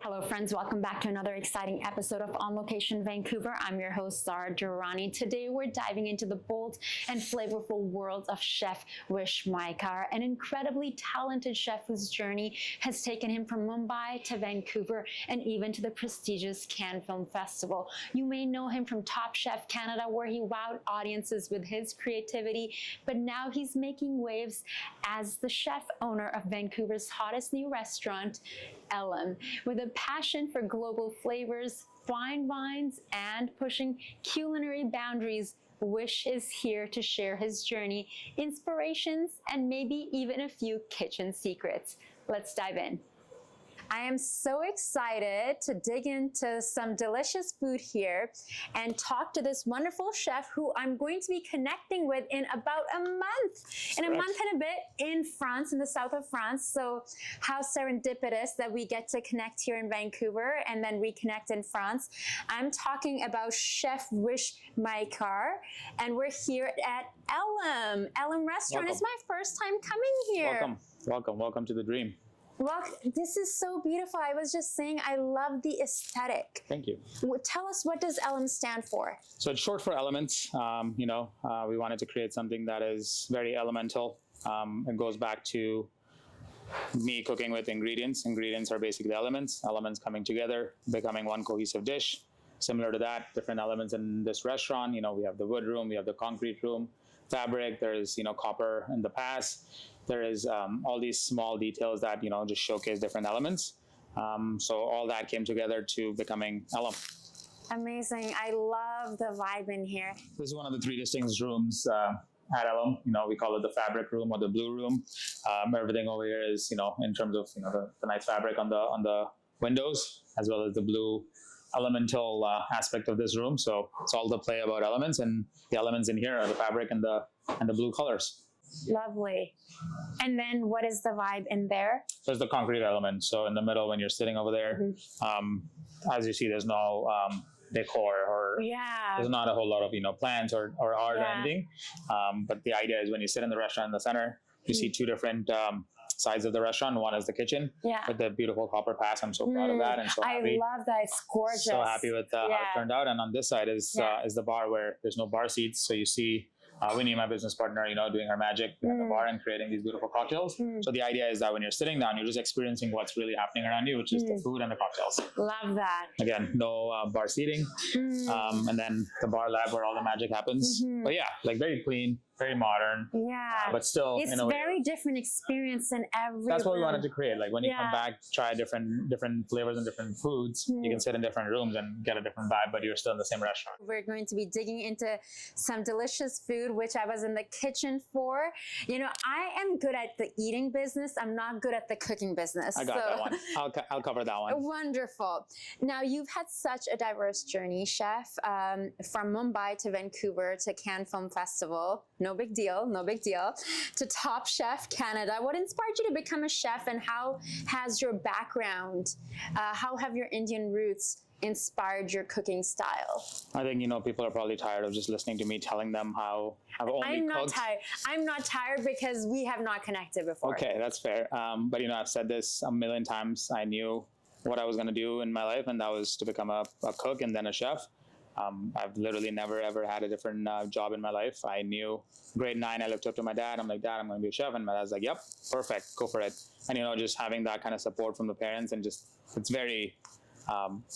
Hello friends, welcome back to another exciting episode of On Location Vancouver. I'm your host, Zara Durrani. Today we're diving into the bold and flavorful world of Chef Vish Mayekar, an incredibly talented chef whose journey has taken him from Mumbai to Vancouver and even to the prestigious Cannes Film Festival. You may know him from Top Chef Canada, where he wowed audiences with his creativity, but now he's making waves as the chef owner of Vancouver's hottest new restaurant, Ellen, with a passion for global flavors, fine wines, and pushing culinary boundaries. Vish is here to share his journey, inspirations, and maybe even a few kitchen secrets. Let's dive in. I am so excited to dig into some delicious food here and talk to this wonderful chef who I'm going to be connecting with in about a month. In a month and a bit in France, in the south of France. So how serendipitous that we get to connect here in Vancouver and then reconnect in France. I'm talking about Chef Vish Mayekar, and we're here at Ellen Restaurant. Welcome. It's my first time coming here. Welcome to the dream. Well, this is so beautiful. I was just saying, I love the aesthetic. Thank you. Tell us, what does Ellen stand for? So it's short for elements. We wanted to create something that is very elemental. It goes back to me cooking with ingredients. Ingredients are basically elements coming together, becoming one cohesive dish. Similar to that, different elements in this restaurant. We have the wood room, we have the concrete room, fabric, there's, copper in the past. There is all these small details that, just showcase different elements. So all that came together to becoming Ellen. Amazing. I love the vibe in here. This is one of the 3 distinct rooms at Ellen. We call it the fabric room or the blue room. Everything over here is, in terms of, the nice fabric on the windows, as well as the blue elemental aspect of this room. So it's all the play about elements, and the elements in here are the fabric and the blue colors. Lovely. And then what is the vibe in there? There's the concrete element. So in the middle, when you're sitting over there, as you see, there's no decor or there's not a whole lot of plants or art or anything. But the idea is when you sit in the restaurant in the center, you see 2 different sides of the restaurant. One is the kitchen with the beautiful copper pass. I'm so proud of that, and so happy. I love that. It's gorgeous. So happy with how it turned out. And on this side is the bar, where there's no bar seats. So you see Winnie, my business partner, doing her magic behind the bar and creating these beautiful cocktails. So the idea is that when you're sitting down, you're just experiencing what's really happening around you, which is the food and the cocktails. Love that. Again, no bar seating. And then the bar lab where all the magic happens. But yeah, very clean, very modern. But still, it's very different experience in every That's what we room. wanted to create. When you come back, try different flavors and different foods. You can sit in different rooms and get a different vibe, but you're still in the same restaurant. We're going to be digging into some delicious food, which I was in the kitchen for. I am good at the eating business. I'm not good at the cooking business. I got that one. I'll cover that one. Wonderful. Now, you've had such a diverse journey, Chef, from Mumbai to Vancouver to Cannes Film Festival. No big deal, to Top Chef Canada. What inspired you to become a chef, and how has your background, how have your Indian roots inspired your cooking style? I think, people are probably tired of just listening to me telling them how I've only cooked. I'm not tired because we have not connected before. Okay, that's fair. But, I've said this a million times. I knew what I was going to do in my life, and that was to become a cook and then a chef. I've literally never, ever had a different job in my life. I knew grade 9, I looked up to my dad. I'm like, Dad, I'm going to be a chef. And my dad's like, yep, perfect, go for it. And, just having that kind of support from the parents, and just, it's very,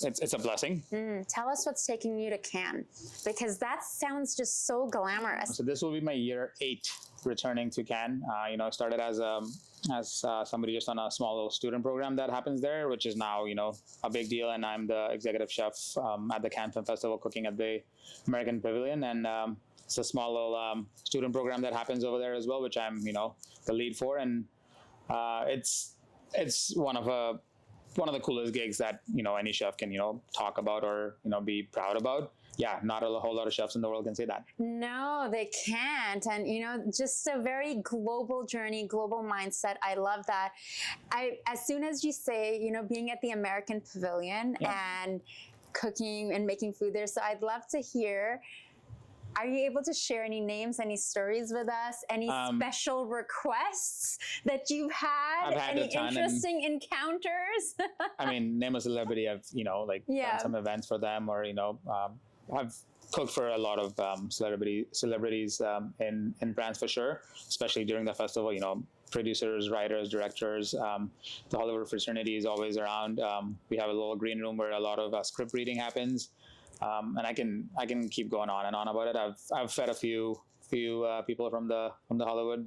it's a blessing. Tell us what's taking you to Cannes, because that sounds just so glamorous. So this will be my year 8 returning to Cannes. I started as somebody just on a small little student program that happens there, which is now, a big deal. And I'm the executive chef at the Cannes Film Festival, cooking at the American Pavilion. And it's a small little student program that happens over there as well, which I'm, the lead for. And it's one of the coolest gigs that, any chef can, talk about or, be proud about. Yeah, not a whole lot of chefs in the world can say that. No, they can't. And, just a very global journey, global mindset. I love that. As soon as you say, being at the American Pavilion and cooking and making food there. So I'd love to hear Are you able to share any names, any stories with us? Any special requests that you've had? I've had any a ton interesting encounters? I mean, name a celebrity. I've, done some events for them, or, I've cooked for a lot of celebrities in France for sure, especially during the festival. Producers, writers, directors. The Hollywood fraternity is always around. We have a little green room where a lot of script reading happens, and I can keep going on and on about it. I've fed a few people from the Hollywood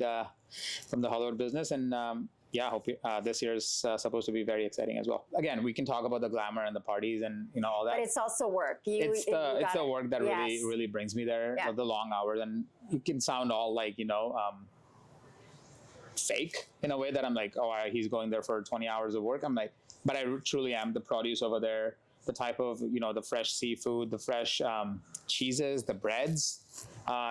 business, and I hope this year is supposed to be very exciting as well. Again, we can talk about the glamour and the parties and all that. But it's also work. It's the work that really brings me there. Yeah. The long hours, and it can sound all like fake in a way that I'm like, oh, he's going there for 20 hours of work. I'm like, but I truly am. The produce over there, the type of the fresh seafood, the fresh cheeses, the breads.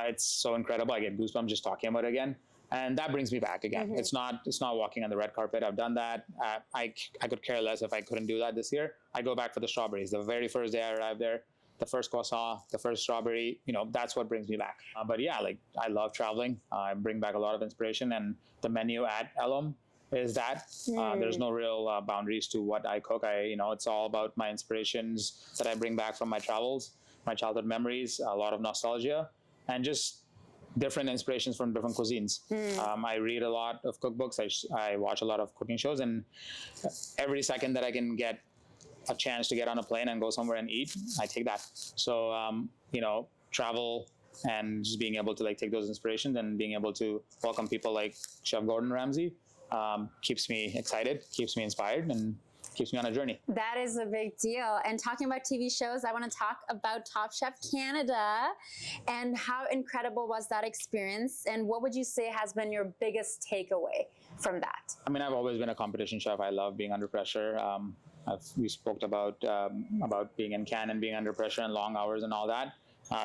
It's so incredible. I get goosebumps just talking about it again. And that brings me back again. Mm-hmm. It's not walking on the red carpet. I've done that. I could care less if I couldn't do that this year. I go back for the strawberries. The very first day I arrived there, the first croissant, the first strawberry, that's what brings me back. But yeah, I love traveling. I bring back a lot of inspiration, and the menu at Elum is that. There's no real boundaries to what I cook. It's all about my inspirations that I bring back from my travels, my childhood memories, a lot of nostalgia, and just different inspirations from different cuisines. I read a lot of cookbooks. I watch a lot of cooking shows, and every second that I can get a chance to get on a plane and go somewhere and eat, I take that. So, travel and just being able to take those inspirations and being able to welcome people like Chef Gordon Ramsay keeps me excited, keeps me inspired, and keeps me on a journey. That is a big deal. And talking about TV shows, I want to talk about Top Chef Canada and how incredible was that experience, and what would you say has been your biggest takeaway from that? I mean, I've always been a competition chef. I love being under pressure. We spoke about being in Cannes and being under pressure and long hours and all that.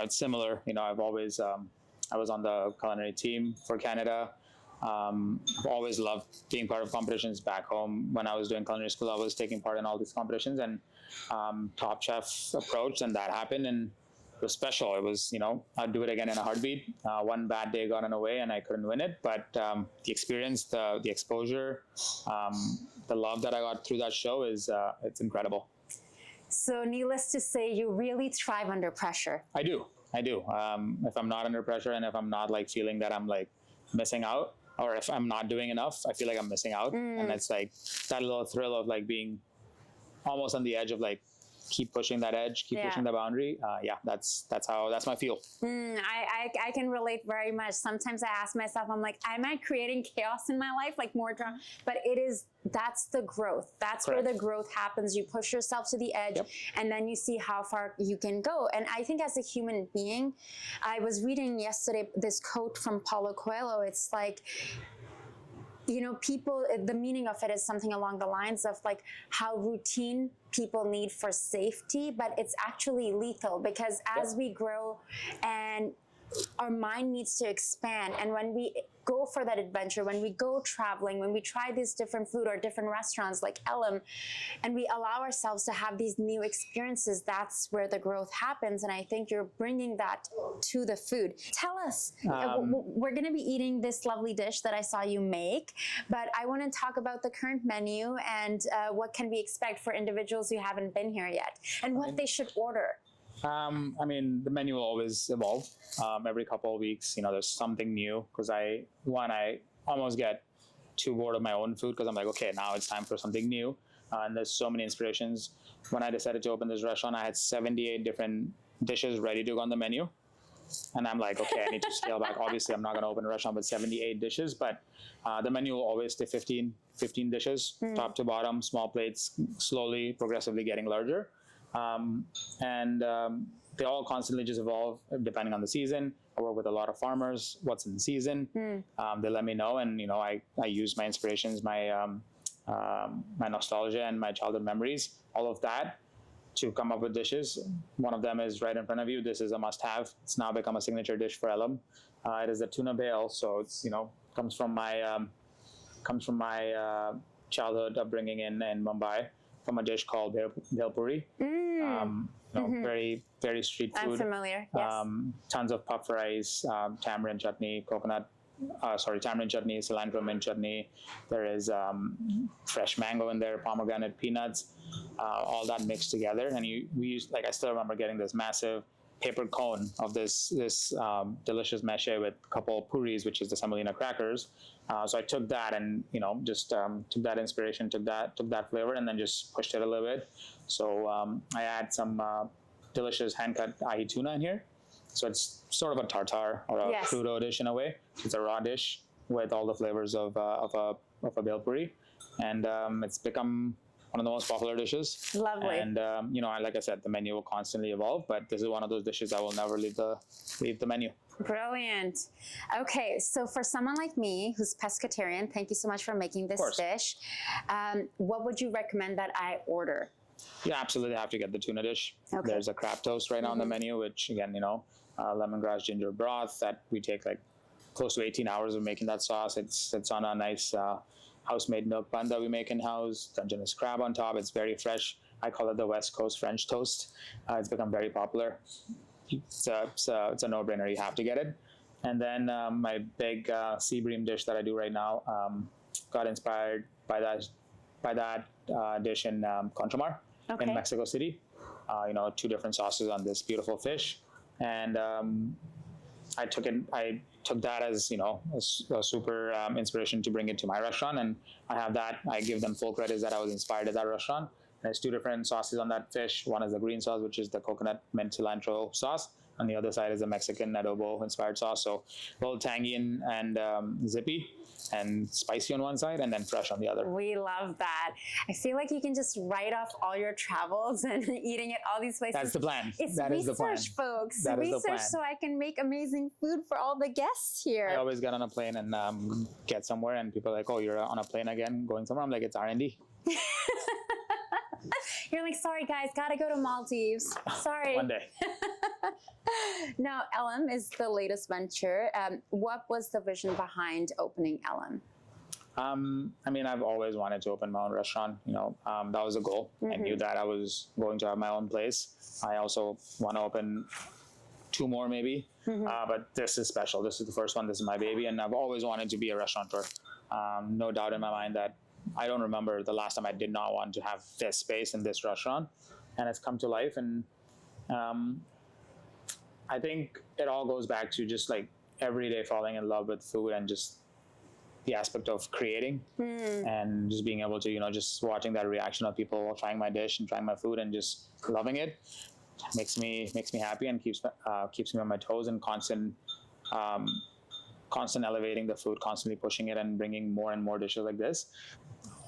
It's similar. I've always I was on the culinary team for Canada. I've always loved being part of competitions back home. When I was doing culinary school, I was taking part in all these competitions, and Top Chef approached, and that happened, and it was special. It was, I'd do it again in a heartbeat. One bad day got in the way and I couldn't win it, but the experience, the exposure, the love that I got through that show is it's incredible. So needless to say, you really thrive under pressure. I do. If I'm not under pressure, and if I'm not feeling that I'm missing out, or if I'm not doing enough, I feel like I'm missing out. And it's that little thrill of being almost on the edge of keep pushing that edge, keep pushing the boundary. That's my feel. I can relate very much. Sometimes I ask myself, I'm like, am I creating chaos in my life, more drama? But that's the growth. That's Correct. Where the growth happens. You push yourself to the edge, and then you see how far you can go. And I think as a human being, I was reading yesterday this quote from Paulo Coelho. It's people, the meaning of it is something along the lines of how routine people need for safety, but it's actually lethal, because as we grow and our mind needs to expand, and when we go for that adventure, when we go traveling, when we try these different food or different restaurants like Elum, and we allow ourselves to have these new experiences, that's where the growth happens. And I think you're bringing that to the food. Tell us, we're going to be eating this lovely dish that I saw you make, but I want to talk about the current menu and what can we expect for individuals who haven't been here yet, and what they should order. The menu will always evolve. Every couple of weeks, there's something new, because I almost get too bored of my own food, because I'm like, okay, now it's time for something new. And there's so many inspirations. When I decided to open this restaurant, I had 78 different dishes ready to go on the menu. And I'm like, okay, I need to scale back. Obviously, I'm not going to open a restaurant with 78 dishes, but the menu will always stay 15 dishes, top to bottom, small plates, slowly, progressively getting larger. They all constantly just evolve depending on the season. I work with a lot of farmers. What's in season? They let me know, and I use my inspirations, my nostalgia, and my childhood memories, all of that, to come up with dishes. One of them is right in front of you. This is a must-have. It's now become a signature dish for Elum. It is a tuna bale, so it's comes from my childhood upbringing in Mumbai, from a dish called bhel puri. very, very street I'm food. familiar. Yes. Tons of puff rice, tamarind chutney, tamarind chutney, cilantro mint chutney. There is fresh mango in there, pomegranate, peanuts, all that mixed together. And I still remember getting this massive paper cone of this delicious meshe with a couple of puris, which is the semolina crackers. So I took that and just took that inspiration, took that flavor, and then just pushed it a little bit. So I add some delicious hand-cut ahi tuna in here. So it's sort of a tartare or a crudo dish in a way. It's a raw dish with all the flavors of a bhel puri, and it's become one of the most popular dishes. Lovely. And like I said, the menu will constantly evolve, but this is one of those dishes that will never leave the menu. Brilliant. Okay, so for someone like me who's pescatarian, thank you so much for making this dish. What would you recommend that I order? You absolutely have to get the tuna dish. Okay. There's a crab toast right now on the menu, which again, lemongrass ginger broth that we take like close to 18 hours of making that sauce. It's on a nice house-made milk bun that we make in-house. Dungeness crab on top. It's very fresh. I call it the West Coast French toast. It's become very popular. It's a no-brainer. You have to get it. And then my big sea bream dish that I do right now got inspired by that dish in Contramar in Mexico City. 2 different sauces on this beautiful fish, and I took that as a super inspiration to bring it to my restaurant, and I have that. I give them full credit that I was inspired at that restaurant. There's 2 different sauces on that fish. One is the green sauce, which is the coconut mint cilantro sauce. On the other side is a Mexican adobo inspired sauce. So a little tangy and zippy and spicy on one side and then fresh on the other. We love that. I feel like you can just write off all your travels and eating at all these places. That's the plan. It's that research, is the plan. folks. That research is the plan. so I can make amazing food for all the guests here. I always get on a plane and get somewhere and people are like, oh, you're on a plane again going somewhere? I'm like, it's R&D. You're like, sorry guys, gotta go to Maldives. Sorry. One day. Now, Elam is the latest venture. What was the vision behind opening Elam? I've always wanted to open my own restaurant. That was a goal. I knew that I was going to have my own place. I also want to open 2 more maybe, but this is special. This is the first one. This is my baby, and I've always wanted to be a restaurateur. No doubt in my mind that I don't remember the last time I did not want to have this space in this restaurant, and it's come to life. And I think it all goes back to just like every day falling in love with food and just the aspect of creating and just being able to, just watching that reaction of people trying my dish and trying my food and just loving it makes me happy and keeps me on my toes and constant elevating the food, constantly pushing it and bringing more and more dishes like this.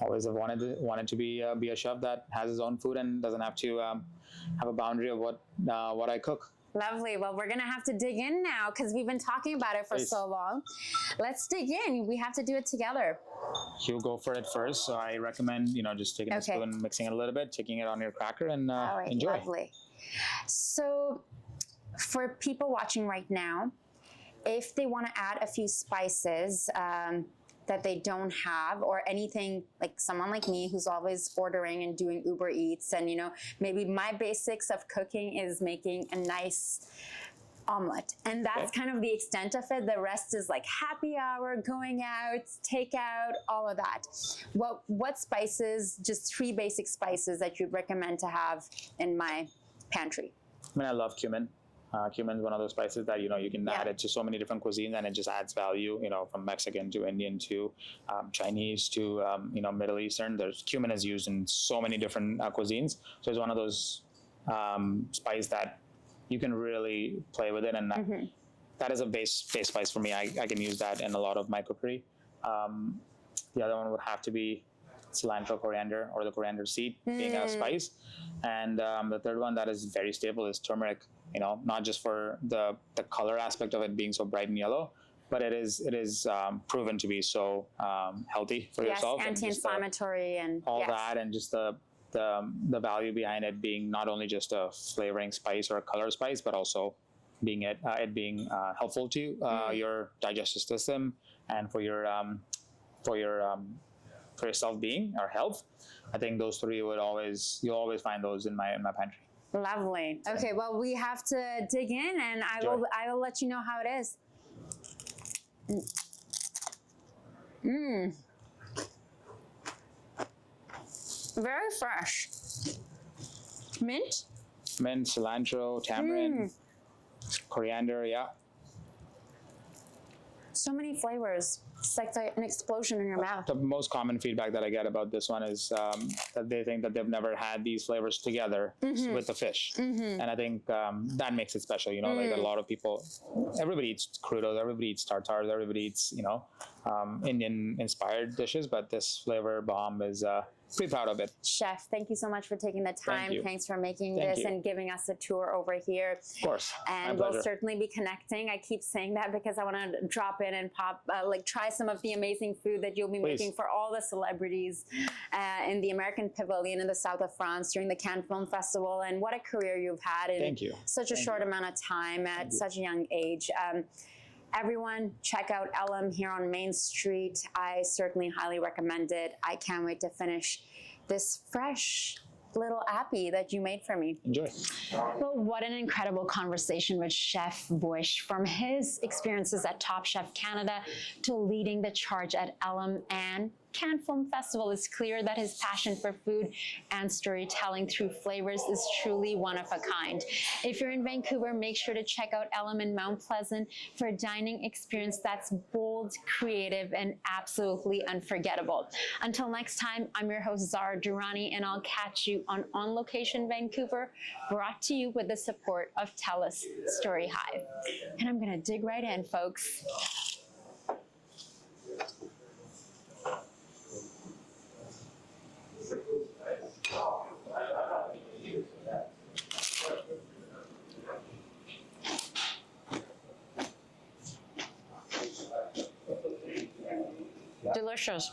Always have wanted to be a chef that has his own food and doesn't have to have a boundary of what I cook. Lovely. Well, we're going to have to dig in now because we've been talking about it for so long. Let's dig in. We have to do it together. You go for it first. So I recommend, just taking a spoon, mixing it a little bit, taking it on your cracker and enjoy. Lovely. So for people watching right now, if they want to add a few spices that they don't have, or anything, like someone like me who's always ordering and doing Uber Eats, and maybe my basics of cooking is making a nice omelet, and that's kind of the extent of it. The rest is like happy hour, going out, takeout, all of that. What spices, just 3 basic spices that you'd recommend to have in my pantry? I love cumin. Cumin is one of those spices that, you can add it to so many different cuisines, and it just adds value, from Mexican to Indian to Chinese to, Middle Eastern. Cumin is used in so many different cuisines. So it's one of those spice that you can really play with it. And that is a base spice for me. I can use that in a lot of my cookery. The other one would have to be cilantro, coriander, or the coriander seed being a spice. And the third one that is very staple is turmeric. Not just for the color aspect of it being so bright and yellow, but it is proven to be so healthy for yourself. Yes, anti-inflammatory and all that, and just the value behind it being not only just a flavoring spice or a color spice, but also being being helpful to your digestive system and for your self-being or health. I think those 3 you'll always find those in my pantry. Lovely. Okay, well, we have to dig in, and Sure. I will let you know how it is. Very fresh. Mint. Mint, cilantro, tamarind, coriander. Yeah. So many flavors. It's like an explosion in your mouth. The most common feedback that I get about this one is that they think that they've never had these flavors together with the fish, and I think that makes it special. You know, like a lot of people, everybody eats crudos, everybody eats tartars, everybody eats Indian-inspired dishes, but this flavor bomb is pretty proud of it. Chef, thank you so much for taking the time. you. Thanks for making Thank this you. and giving us a tour over here. Of course, And my we'll pleasure. certainly be connecting. I keep saying that because I want to drop in and try some of the amazing food that you'll be Please. making for all the celebrities in the American Pavilion in the south of France during the Cannes Film Festival. And what a career you've had in Thank you. such a short amount of time at such a young age. Everyone, check out Elam here on Main Street. I certainly highly recommend it. I can't wait to finish this fresh little appy that you made for me. Enjoy. Well, what an incredible conversation with Chef Vish, from his experiences at Top Chef Canada to leading the charge at Elam and Cannes Film Festival. It's clear that his passion for food and storytelling through flavors is truly one of a kind. If you're in Vancouver, make sure to check out Elam in Mount Pleasant for a dining experience that's bold, creative, and absolutely unforgettable. Until next time, I'm your host, Zara Durrani, and I'll catch you on Location Vancouver, brought to you with the support of TELUS Story Hive. And I'm gonna dig right in, folks. Delicious.